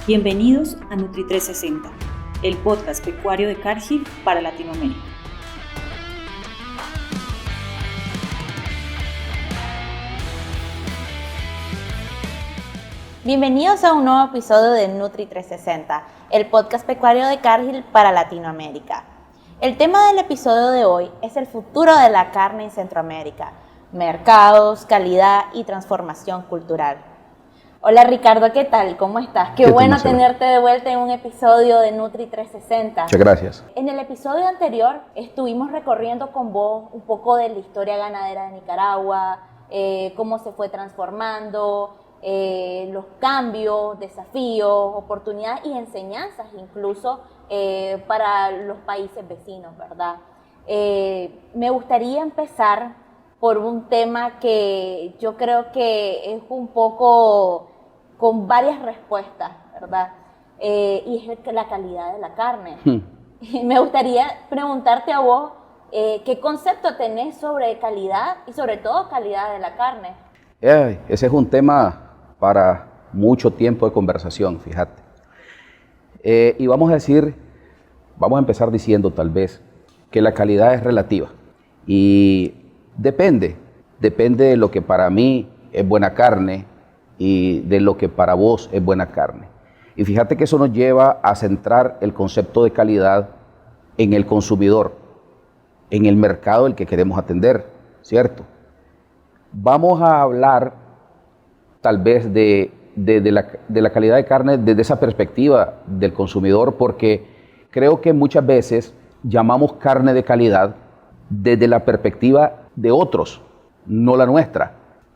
Bienvenidos a Nutri360, el podcast pecuario de Cargill para Latinoamérica. Bienvenidos a un nuevo episodio de Nutri360, el podcast pecuario de Cargill para Latinoamérica. El tema del episodio de hoy es el futuro de la carne en Centroamérica, mercados, calidad y transformación cultural. Hola Ricardo, ¿qué tal? ¿Cómo estás? Qué bueno tenerte de vuelta en un episodio de Nutri360. Muchas gracias. En el episodio anterior estuvimos recorriendo con vos un poco de la historia ganadera de Nicaragua, cómo se fue transformando, los cambios, desafíos, oportunidades y enseñanzas incluso para los países vecinos, ¿verdad? Me gustaría empezar por un tema que yo creo que es un poco con varias respuestas, ¿verdad? Y es la calidad de la carne. Me gustaría preguntarte a vos qué concepto tenés sobre calidad y sobre todo calidad de la carne. Ese es un tema para mucho tiempo de conversación, fíjate. Y vamos a empezar diciendo tal vez que la calidad es relativa y depende de lo que para mí es buena carne y de lo que para vos es buena carne. Y fíjate que eso nos lleva a centrar el concepto de calidad en el consumidor, en el mercado al que queremos atender, ¿cierto? Vamos a hablar tal vez de la calidad de carne desde esa perspectiva del consumidor, porque creo que muchas veces llamamos carne de calidad desde la perspectiva de otros, no la nuestra.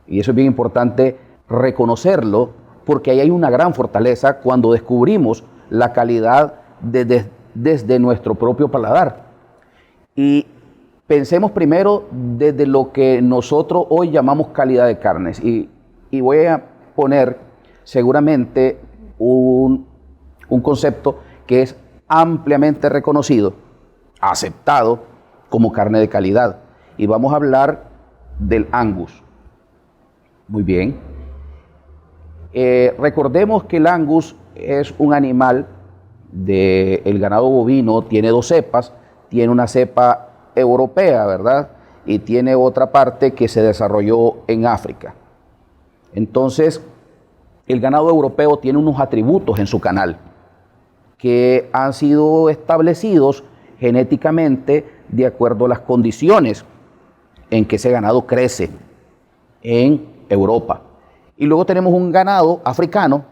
Y eso es bien importante reconocerlo, porque ahí hay una gran fortaleza cuando descubrimos la calidad desde nuestro propio paladar. Y pensemos primero desde lo que nosotros hoy llamamos calidad de carnes. Y voy a poner seguramente un concepto que es ampliamente reconocido, aceptado como carne de calidad. Y vamos a hablar del Angus. Muy bien. Recordemos que el Angus es un animal del ganado bovino, tiene dos cepas, tiene una cepa europea, ¿verdad? Y tiene otra parte que se desarrolló en África. Entonces, el ganado europeo tiene unos atributos en su canal que han sido establecidos genéticamente de acuerdo a las condiciones en que ese ganado crece en Europa. Y luego tenemos un ganado africano,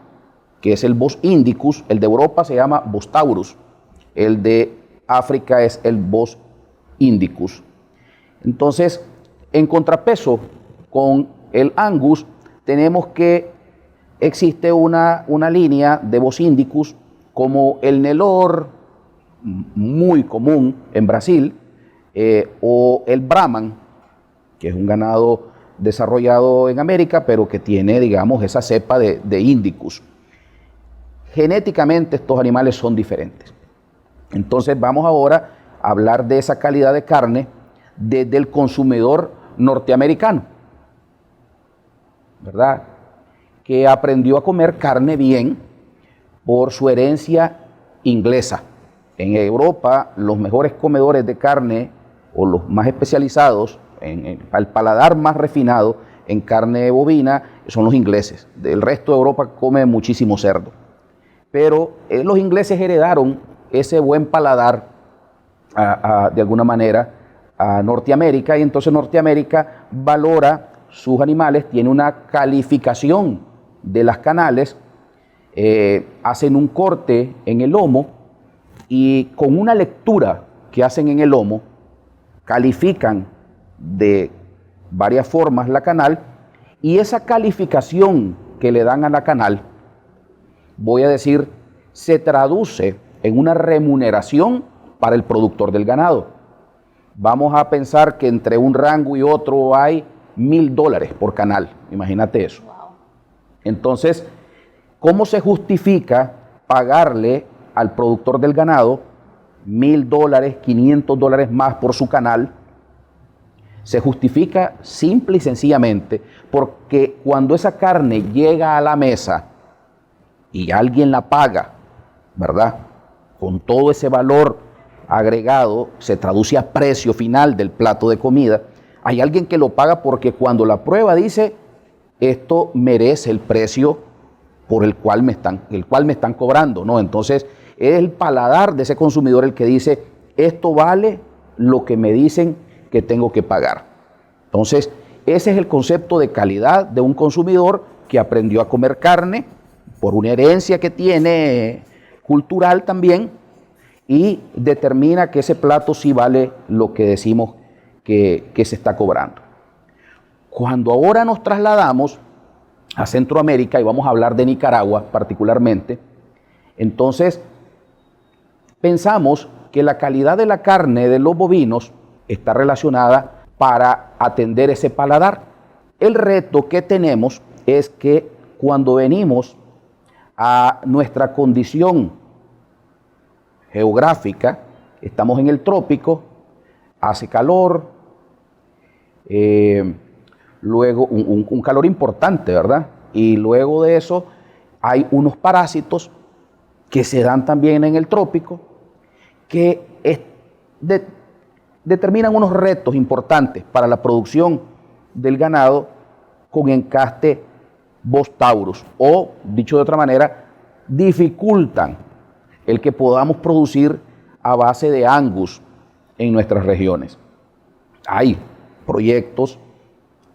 que es el Bos indicus. El de Europa se llama Bos taurus. El de África es el Bos indicus. Entonces, en contrapeso con el Angus, tenemos que existe una línea de Bos indicus como el Nelore, muy común en Brasil, o el Brahman, que es un ganado desarrollado en América, pero que tiene, digamos, esa cepa de Indicus. Genéticamente estos animales son diferentes. Entonces vamos ahora a hablar de esa calidad de carne desde el consumidor norteamericano, ¿verdad? Que aprendió a comer carne bien por su herencia inglesa. En Europa, los mejores comedores de carne o los más especializados, el paladar más refinado en carne bovina, son los ingleses. El resto de Europa come muchísimo cerdo. Pero los ingleses heredaron ese buen paladar de alguna manera a Norteamérica, y entonces Norteamérica valora sus animales, tiene una calificación de las canales, hacen un corte en el lomo y con una lectura que hacen en el lomo, califican de varias formas la canal, y esa calificación que le dan a la canal, voy a decir, se traduce en una remuneración para el productor del ganado. Vamos a pensar que entre un rango y otro hay $1,000 por canal, imagínate eso. Wow. Entonces, ¿cómo se justifica pagarle al productor del ganado $1,000, $500 más por su canal? Se justifica simple y sencillamente porque cuando esa carne llega a la mesa, y alguien la paga, ¿verdad? Con todo ese valor agregado, se traduce a precio final del plato de comida. Hay alguien que lo paga porque cuando la prueba dice, esto merece el precio por el cual me están cobrando, ¿no? Entonces, es el paladar de ese consumidor el que dice, esto vale lo que me dicen que tengo que pagar. Entonces, ese es el concepto de calidad de un consumidor que aprendió a comer carne por una herencia que tiene cultural también y determina que ese plato sí vale lo que decimos que se está cobrando. Cuando ahora nos trasladamos a Centroamérica, y vamos a hablar de Nicaragua particularmente, entonces pensamos que la calidad de la carne de los bovinos está relacionada para atender ese paladar. El reto que tenemos es que cuando venimos a nuestra condición geográfica, estamos en el trópico, hace calor, luego un calor importante, ¿verdad? Y luego de eso hay unos parásitos que se dan también en el trópico, que determinan unos retos importantes para la producción del ganado con encaste Bos taurus, o, dicho de otra manera, dificultan el que podamos producir a base de Angus en nuestras regiones. Hay proyectos,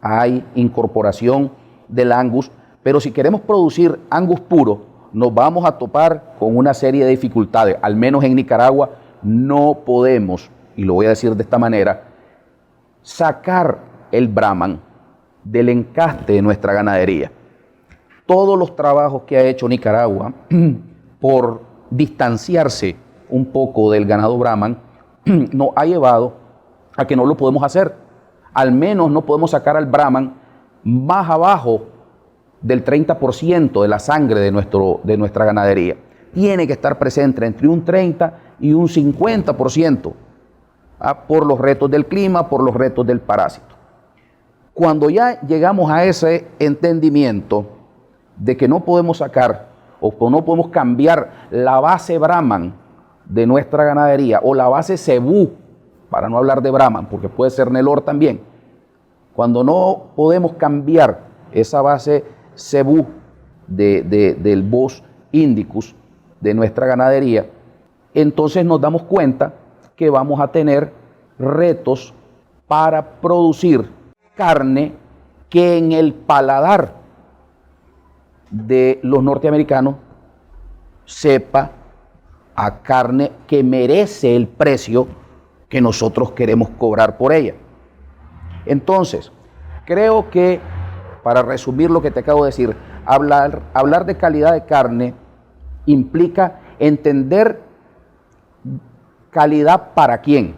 hay incorporación del Angus, pero si queremos producir Angus puro, nos vamos a topar con una serie de dificultades. Al menos en Nicaragua no podemos, y lo voy a decir de esta manera, sacar el Brahman del encaste de nuestra ganadería. Todos los trabajos que ha hecho Nicaragua por distanciarse un poco del ganado Brahman nos ha llevado a que no lo podemos hacer. Al menos no podemos sacar al Brahman más abajo del 30% de la sangre de nuestra ganadería. Tiene que estar presente entre un 30 y un 50%, por los retos del clima, por los retos del parásito. Cuando ya llegamos a ese entendimiento de que no podemos sacar o no podemos cambiar la base Brahman de nuestra ganadería o la base Cebú, para no hablar de Brahman, porque puede ser Nelor también, cuando no podemos cambiar esa base Cebú del Bos indicus de nuestra ganadería, entonces nos damos cuenta que vamos a tener retos para producir carne que en el paladar de los norteamericanos sepa a carne que merece el precio que nosotros queremos cobrar por ella. Entonces, creo que, para resumir lo que te acabo de decir, hablar de calidad de carne implica entender calidad para quién.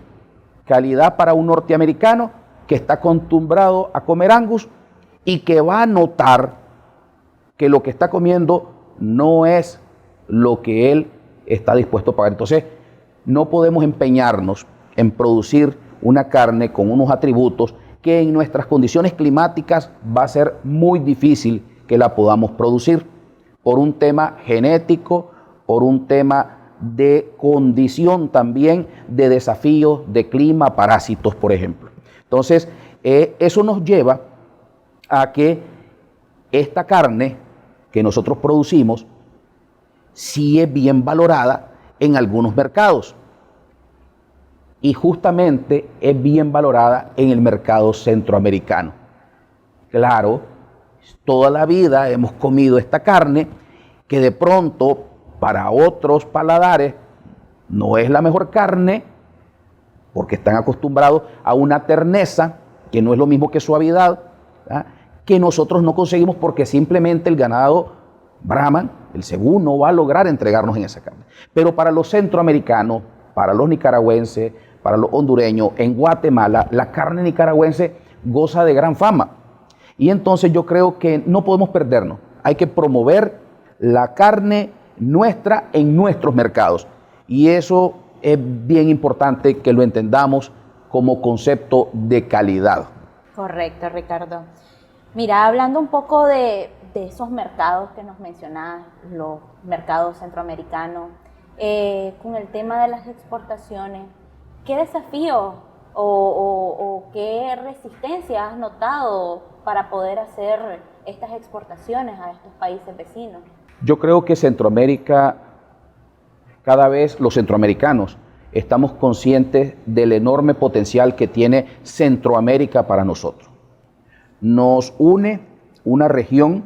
Calidad para un norteamericano que está acostumbrado a comer Angus y que va a notar que lo que está comiendo no es lo que él está dispuesto a pagar. Entonces, no podemos empeñarnos en producir una carne con unos atributos que en nuestras condiciones climáticas va a ser muy difícil que la podamos producir, por un tema genético, por un tema de condición también, de desafíos de clima, parásitos, por ejemplo. Entonces, eso nos lleva a que esta carne que nosotros producimos sí es bien valorada en algunos mercados. Y justamente es bien valorada en el mercado centroamericano. Claro, toda la vida hemos comido esta carne que de pronto para otros paladares no es la mejor carne porque están acostumbrados a una terneza que no es lo mismo que suavidad, ¿verdad?, que nosotros no conseguimos porque simplemente el ganado Brahman, el Cebú, no va a lograr entregarnos en esa carne. Pero para los centroamericanos, para los nicaragüenses, para los hondureños, en Guatemala, la carne nicaragüense goza de gran fama. Y entonces yo creo que no podemos perdernos. Hay que promover la carne nuestra en nuestros mercados. Y eso es bien importante que lo entendamos como concepto de calidad. Correcto, Ricardo. Mira, hablando un poco de de esos mercados que nos mencionabas, los mercados centroamericanos, con el tema de las exportaciones, ¿qué desafíos o qué resistencia has notado para poder hacer estas exportaciones a estos países vecinos? Yo creo que Centroamérica, cada vez los centroamericanos estamos conscientes del enorme potencial que tiene Centroamérica para nosotros. Nos une una región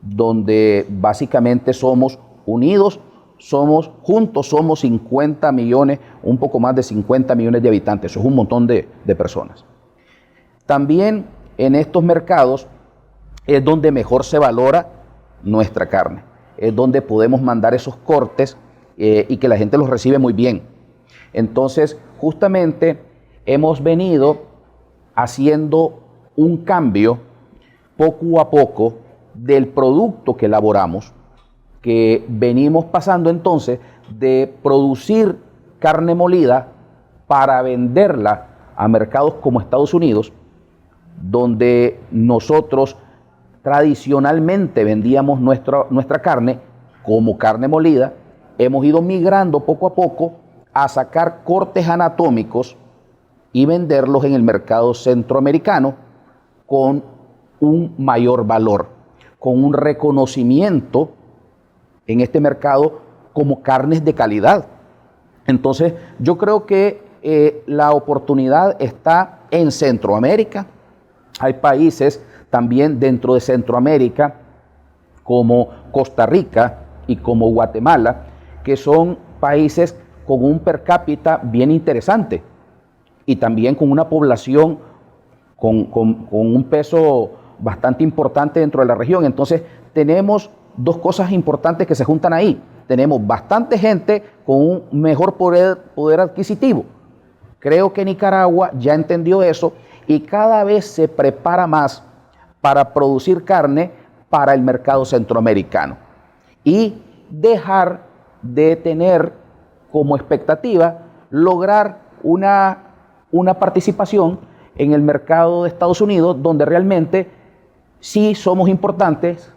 donde básicamente somos unidos, juntos somos 50 millones, un poco más de 50 millones de habitantes, eso es un montón de personas. También en estos mercados es donde mejor se valora nuestra carne, es donde podemos mandar esos cortes y que la gente los recibe muy bien. Entonces, justamente hemos venido haciendo un cambio poco a poco del producto que elaboramos, que venimos pasando entonces de producir carne molida para venderla a mercados como Estados Unidos, donde nosotros tradicionalmente vendíamos nuestra carne como carne molida. Hemos ido migrando poco a poco a sacar cortes anatómicos y venderlos en el mercado centroamericano con un mayor valor, con un reconocimiento en este mercado como carnes de calidad. Entonces, yo creo que la oportunidad está en Centroamérica. Hay países también dentro de Centroamérica, como Costa Rica y como Guatemala, que son países con un per cápita bien interesante y también con una población con un peso bastante importante dentro de la región. Entonces, tenemos dos cosas importantes que se juntan ahí. Tenemos bastante gente con un mejor poder adquisitivo. Creo que Nicaragua ya entendió eso y cada vez se prepara más para producir carne para el mercado centroamericano y dejar de tener como expectativa lograr una participación en el mercado de Estados Unidos, donde realmente sí somos importantes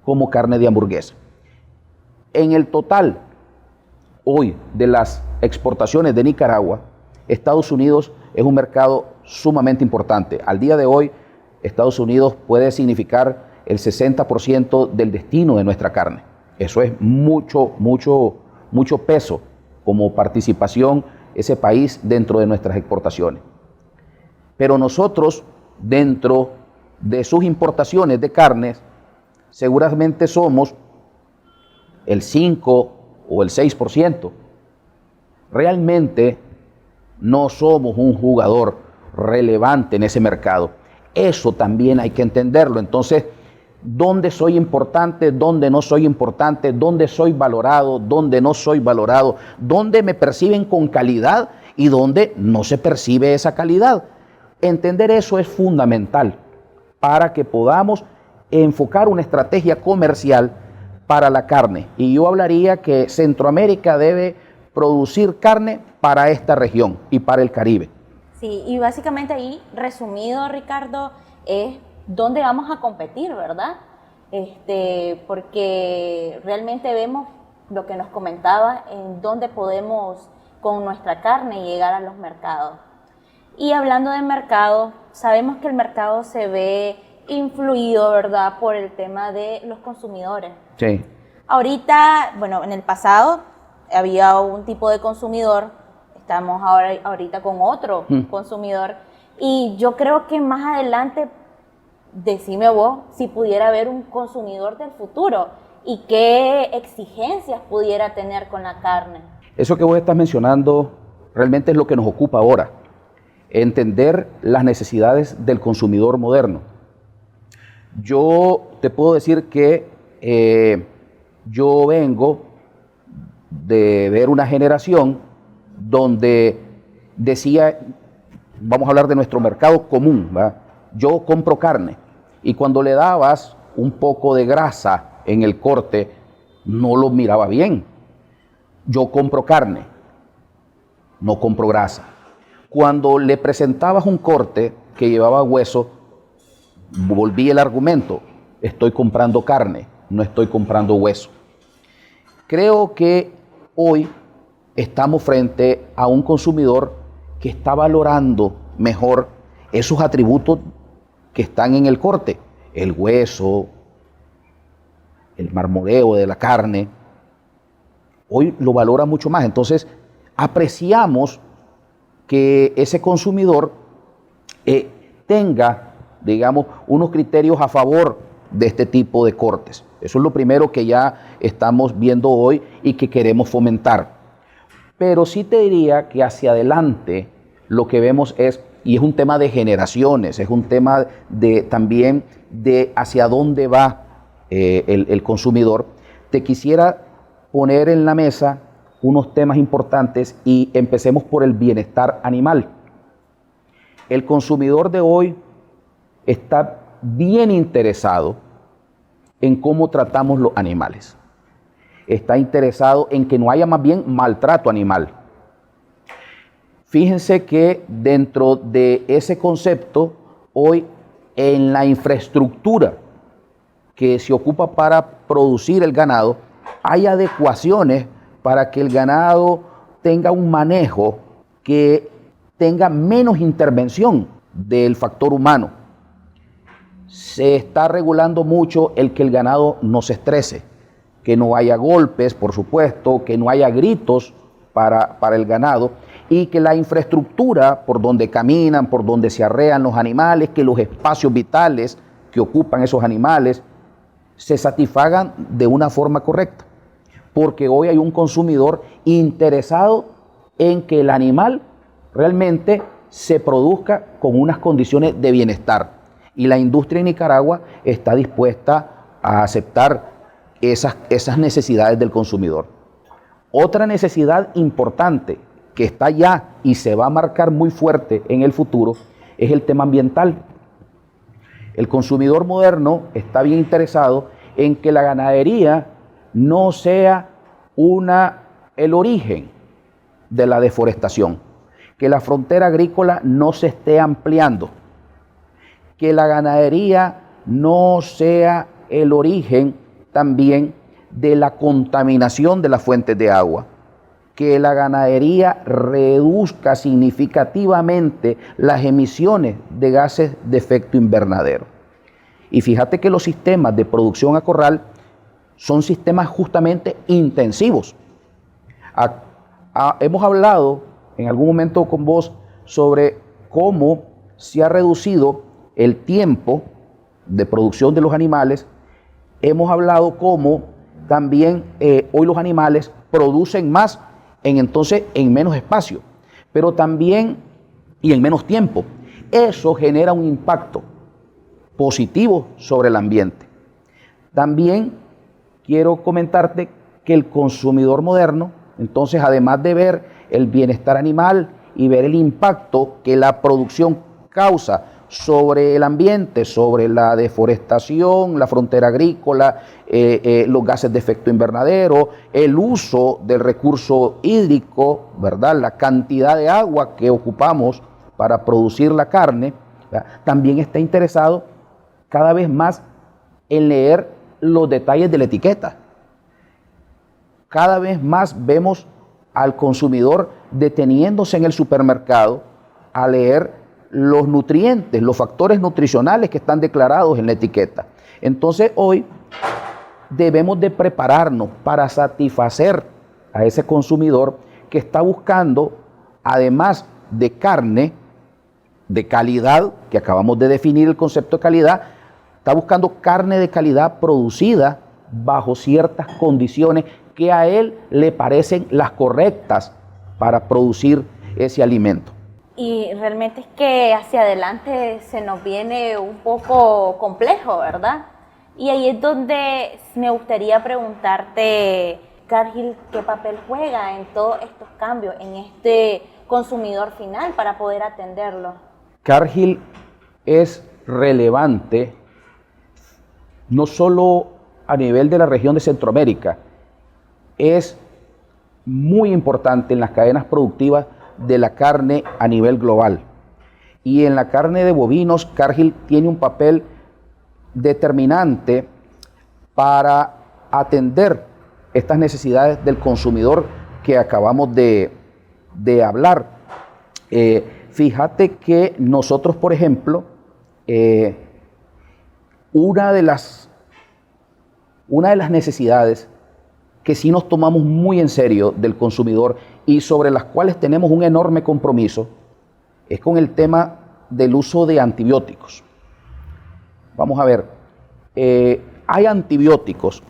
como carne de hamburguesa. En el total, hoy, de las exportaciones de Nicaragua, Estados Unidos es un mercado sumamente importante. Al día de hoy, Estados Unidos puede significar el 60% del destino de nuestra carne. Eso es mucho peso como participación ese país dentro de nuestras exportaciones. Pero nosotros, dentro de sus importaciones de carnes, seguramente somos el 5 o el 6%. Realmente no somos un jugador relevante en ese mercado. Eso también hay que entenderlo. Entonces, ¿dónde soy importante? ¿Dónde no soy importante? ¿Dónde soy valorado? ¿Dónde no soy valorado? ¿Dónde me perciben con calidad y dónde no se percibe esa calidad? Entender eso es fundamental para que podamos enfocar una estrategia comercial para la carne. Y yo hablaría que Centroamérica debe producir carne para esta región y para el Caribe. Sí, y básicamente ahí, resumido, Ricardo, es dónde vamos a competir, ¿verdad? Porque realmente vemos lo que nos comentaba, en dónde podemos con nuestra carne llegar a los mercados. Y hablando de mercado, sabemos que el mercado se ve influido, ¿verdad?, por el tema de los consumidores. Sí. Ahorita, bueno, en el pasado había un tipo de consumidor, estamos ahorita con otro consumidor, y yo creo que más adelante, decime vos, si pudiera haber un consumidor del futuro y qué exigencias pudiera tener con la carne. Eso que vos estás mencionando realmente es lo que nos ocupa ahora, entender las necesidades del consumidor moderno. Yo te puedo decir que yo vengo de ver una generación donde decía, vamos a hablar de nuestro mercado común, ¿verdad? Yo compro carne y cuando le dabas un poco de grasa en el corte, no lo miraba bien. Yo compro carne, no compro grasa. Cuando le presentabas un corte que llevaba hueso, volví el argumento, estoy comprando carne, no estoy comprando hueso. Creo que hoy estamos frente a un consumidor que está valorando mejor esos atributos que están en el corte, el hueso, el marmoreo de la carne. Hoy lo valora mucho más. Entonces, apreciamos que ese consumidor tenga, digamos, unos criterios a favor de este tipo de cortes. Eso es lo primero que ya estamos viendo hoy y que queremos fomentar. Pero sí te diría que hacia adelante lo que vemos es, y es un tema de generaciones, es un tema también de hacia dónde va el consumidor. Te quisiera poner en la mesa unos temas importantes y empecemos por el bienestar animal. El consumidor de hoy está bien interesado en cómo tratamos los animales. Está interesado en que no haya más bien maltrato animal. Fíjense que dentro de ese concepto, hoy en la infraestructura que se ocupa para producir el ganado, hay adecuaciones para que el ganado tenga un manejo que tenga menos intervención del factor humano. Se está regulando mucho el que el ganado no se estrese, que no haya golpes, por supuesto, que no haya gritos para el ganado, y que la infraestructura por donde caminan, por donde se arrean los animales, que los espacios vitales que ocupan esos animales se satisfagan de una forma correcta. Porque hoy hay un consumidor interesado en que el animal realmente se produzca con unas condiciones de bienestar. Y la industria en Nicaragua está dispuesta a aceptar esas necesidades del consumidor. Otra necesidad importante que está ya y se va a marcar muy fuerte en el futuro es el tema ambiental. El consumidor moderno está bien interesado en que la ganadería no sea el origen de la deforestación, que la frontera agrícola no se esté ampliando, que la ganadería no sea el origen también de la contaminación de las fuentes de agua, que la ganadería reduzca significativamente las emisiones de gases de efecto invernadero. Y fíjate que los sistemas de producción a corral son sistemas justamente intensivos. Hemos hablado en algún momento con vos sobre cómo se ha reducido el tiempo de producción de los animales. Hemos hablado cómo también hoy los animales producen más entonces en menos espacio, pero también y en menos tiempo. Eso genera un impacto positivo sobre el ambiente. También quiero comentarte que el consumidor moderno, entonces, además de ver el bienestar animal y ver el impacto que la producción causa sobre el ambiente, sobre la deforestación, la frontera agrícola, los gases de efecto invernadero, el uso del recurso hídrico, ¿verdad? La cantidad de agua que ocupamos para producir la carne, ¿verdad? También está interesado cada vez más en leer los detalles de la etiqueta. Cada vez más vemos al consumidor deteniéndose en el supermercado a leer los nutrientes, los factores nutricionales que están declarados en la etiqueta. Entonces hoy debemos de prepararnos para satisfacer a ese consumidor que está buscando, además de carne de calidad, que acabamos de definir el concepto de calidad, está buscando carne de calidad producida bajo ciertas condiciones que a él le parecen las correctas para producir ese alimento. Y realmente es que hacia adelante se nos viene un poco complejo, ¿verdad? Y ahí es donde me gustaría preguntarte, Cargill, ¿qué papel juega en todos estos cambios, en este consumidor final para poder atenderlo? Cargill es relevante no solo a nivel de la región de Centroamérica, es muy importante en las cadenas productivas de la carne a nivel global. Y en la carne de bovinos, Cargill tiene un papel determinante para atender estas necesidades del consumidor que acabamos de hablar. Fíjate que nosotros, por ejemplo, una de las necesidades que sí nos tomamos muy en serio del consumidor y sobre las cuales tenemos un enorme compromiso es con el tema del uso de antibióticos. Vamos a ver, hay antibióticos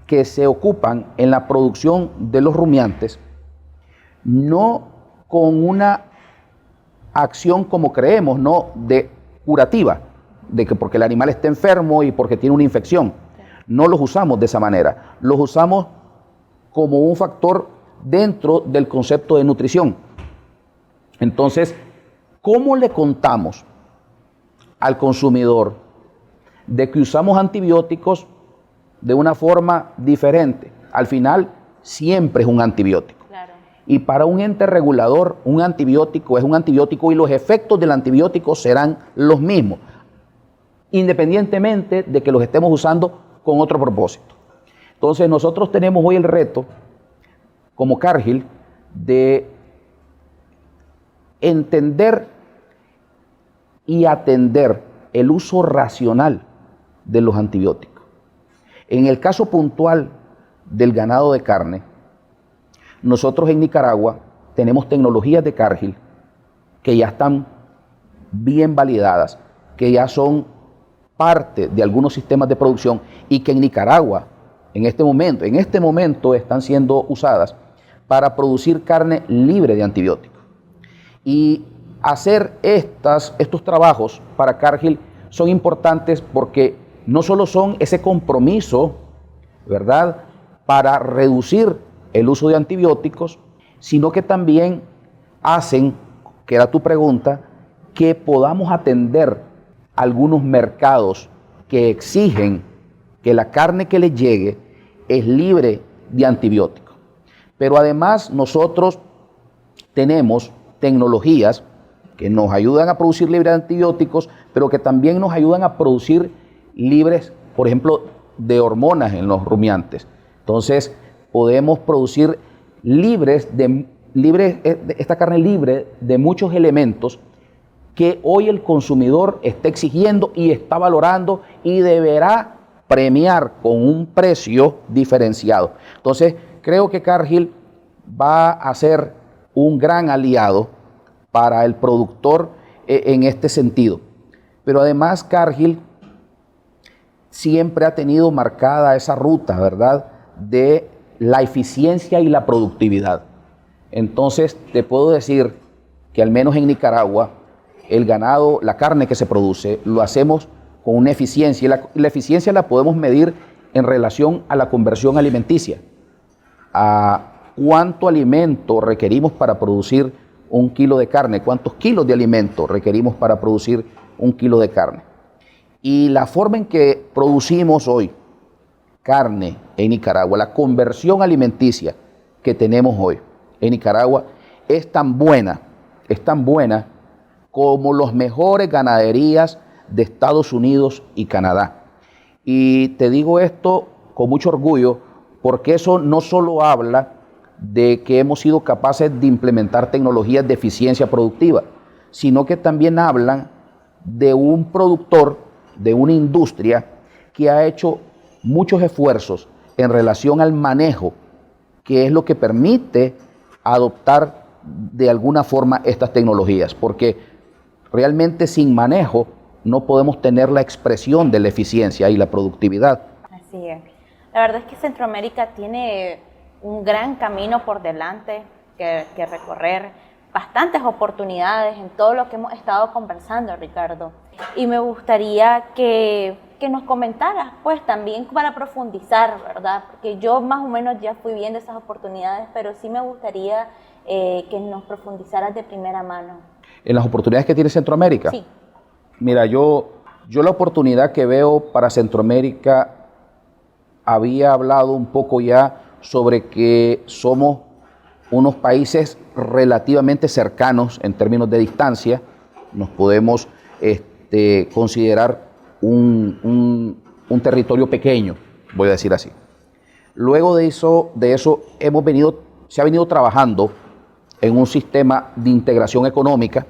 que se ocupan en la producción de los rumiantes no con una acción como creemos, no de curativa, de que porque el animal está enfermo y porque tiene una infección. No los usamos de esa manera, los usamos como un factor dentro del concepto de nutrición. Entonces, ¿cómo le contamos al consumidor de que usamos antibióticos de una forma diferente? Al final, siempre es un antibiótico. Claro. Y para un ente regulador, un antibiótico es un antibiótico y los efectos del antibiótico serán los mismos, independientemente de que los estemos usando con otro propósito. Entonces, nosotros tenemos hoy el reto, como Cargill, de entender y atender el uso racional de los antibióticos. En el caso puntual del ganado de carne, nosotros en Nicaragua tenemos tecnologías de Cargill que ya están bien validadas, que ya son parte de algunos sistemas de producción y que en Nicaragua en este momento están siendo usadas para producir carne libre de antibióticos. Y hacer estos trabajos para Cargill son importantes porque no solo son ese compromiso, ¿verdad?, para reducir el uso de antibióticos, sino que también hacen, que era tu pregunta, que podamos atender algunos mercados que exigen que la carne que les llegue es libre de antibióticos. Pero además nosotros tenemos tecnologías que nos ayudan a producir libre de antibióticos, pero que también nos ayudan a producir libres, por ejemplo, de hormonas en los rumiantes. Entonces, podemos producir esta carne libre de muchos elementos que hoy el consumidor está exigiendo y está valorando y deberá premiar con un precio diferenciado. Entonces, creo que Cargill va a ser un gran aliado para el productor en este sentido. Pero además Cargill siempre ha tenido marcada esa ruta, ¿verdad?, de la eficiencia y la productividad. Entonces, te puedo decir que al menos en Nicaragua, el ganado, la carne que se produce, lo hacemos con una eficiencia. Y la eficiencia la podemos medir en relación a la conversión alimenticia, a cuánto alimento requerimos para producir un kilo de carne, cuántos kilos de alimento requerimos para producir un kilo de carne. Y la forma en que producimos hoy carne en Nicaragua, la conversión alimenticia que tenemos hoy en Nicaragua es tan buena como las mejores ganaderías de Estados Unidos y Canadá. Y te digo esto con mucho orgullo porque eso no solo habla de que hemos sido capaces de implementar tecnologías de eficiencia productiva, sino que también hablan de un productor, de una industria que ha hecho muchos esfuerzos en relación al manejo, que es lo que permite adoptar de alguna forma estas tecnologías, porque realmente sin manejo no podemos tener la expresión de la eficiencia y la productividad. Así es. La verdad es que Centroamérica tiene un gran camino por delante que recorrer, bastantes oportunidades en todo lo que hemos estado conversando, Ricardo. Y me gustaría que nos comentaras, pues también para profundizar, ¿verdad? Porque yo más o menos ya fui viendo esas oportunidades, pero sí me gustaría que nos profundizaras de primera mano. ¿En las oportunidades que tiene Centroamérica? Sí. Mira, yo la oportunidad que veo para Centroamérica, había hablado un poco ya sobre que somos unos países relativamente cercanos en términos de distancia, nos podemos considerar un territorio pequeño, voy a decir así. Luego de eso se ha venido trabajando en un sistema de integración económica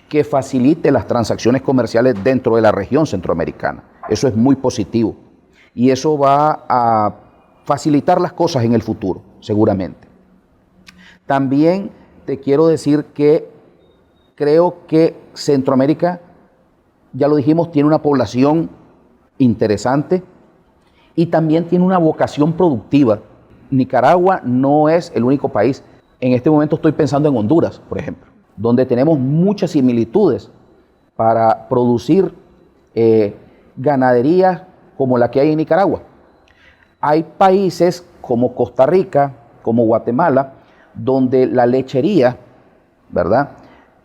que facilite las transacciones comerciales dentro de la región centroamericana. Eso es muy positivo y eso va a facilitar las cosas en el futuro, seguramente. También te quiero decir que creo que Centroamérica, ya lo dijimos, tiene una población interesante y también tiene una vocación productiva. Nicaragua no es el único país. En este momento estoy pensando en Honduras, por ejemplo, donde tenemos muchas similitudes para producir ganadería como la que hay en Nicaragua. Hay países como Costa Rica, como Guatemala, donde la lechería, ¿verdad?,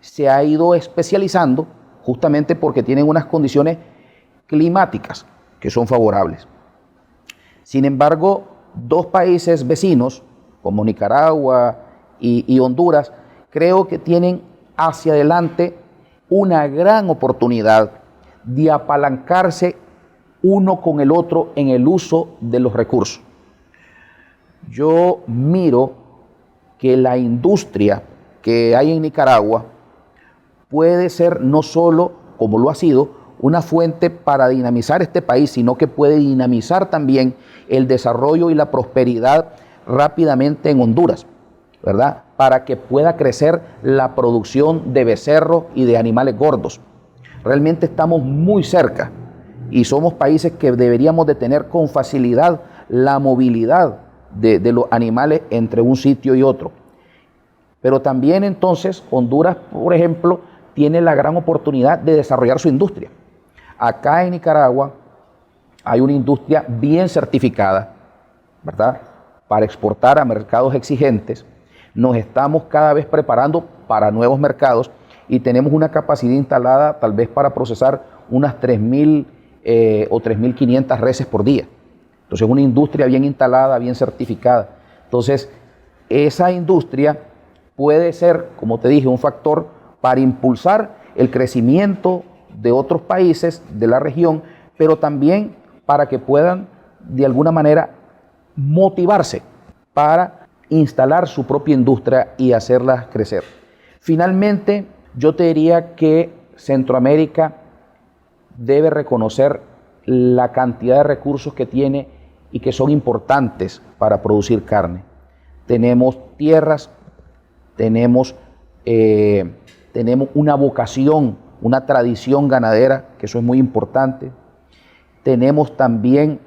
se ha ido especializando justamente porque tienen unas condiciones climáticas que son favorables. Sin embargo, dos países vecinos, como Nicaragua y Honduras, creo que tienen hacia adelante una gran oportunidad de apalancarse uno con el otro en el uso de los recursos. Yo miro que la industria que hay en Nicaragua puede ser no solo, como lo ha sido, una fuente para dinamizar este país, sino que puede dinamizar también el desarrollo y la prosperidad rápidamente en Honduras, ¿verdad? Para que pueda crecer la producción de becerros y de animales gordos. Realmente estamos muy cerca y somos países que deberíamos de tener con facilidad la movilidad de los animales entre un sitio y otro. Pero también entonces Honduras, por ejemplo, tiene la gran oportunidad de desarrollar su industria. Acá en Nicaragua hay una industria bien certificada, ¿verdad?, para exportar a mercados exigentes. Nos estamos cada vez preparando para nuevos mercados y tenemos una capacidad instalada tal vez para procesar unas 3.000 o 3.500 reses por día. Entonces, una industria bien instalada, bien certificada. Entonces, esa industria puede ser, como te dije, un factor para impulsar el crecimiento de otros países de la región, pero también para que puedan, de alguna manera, motivarse para instalar su propia industria y hacerla crecer. Finalmente, yo te diría que Centroamérica debe reconocer la cantidad de recursos que tiene y que son importantes para producir carne. Tenemos tierras, tenemos una vocación, una tradición ganadera, que eso es muy importante. Tenemos también,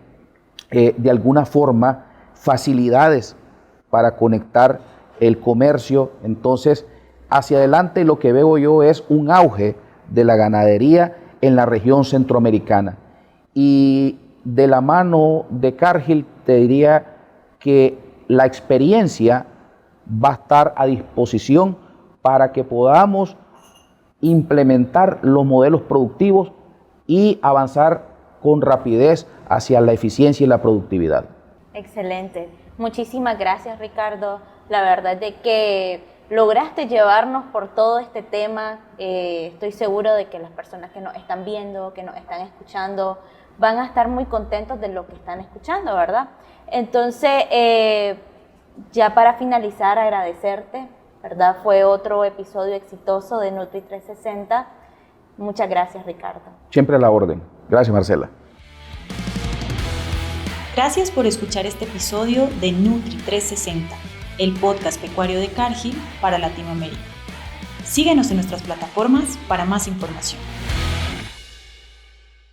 de alguna forma, facilidades para conectar el comercio. Entonces, hacia adelante lo que veo yo es un auge de la ganadería en la región centroamericana. Y de la mano de Cargill te diría que la experiencia va a estar a disposición para que podamos implementar los modelos productivos y avanzar con rapidez hacia la eficiencia y la productividad. Excelente. Muchísimas gracias, Ricardo. La verdad es de que lograste llevarnos por todo este tema. Estoy seguro de que las personas que nos están viendo, que nos están escuchando, van a estar muy contentos de lo que están escuchando, ¿verdad? Entonces, ya para finalizar, agradecerte, ¿verdad? Fue otro episodio exitoso de Nutri 360. Muchas gracias, Ricardo. Siempre a la orden. Gracias, Marcela. Gracias por escuchar este episodio de Nutri 360, el podcast pecuario de Cargill para Latinoamérica. Síguenos en nuestras plataformas para más información.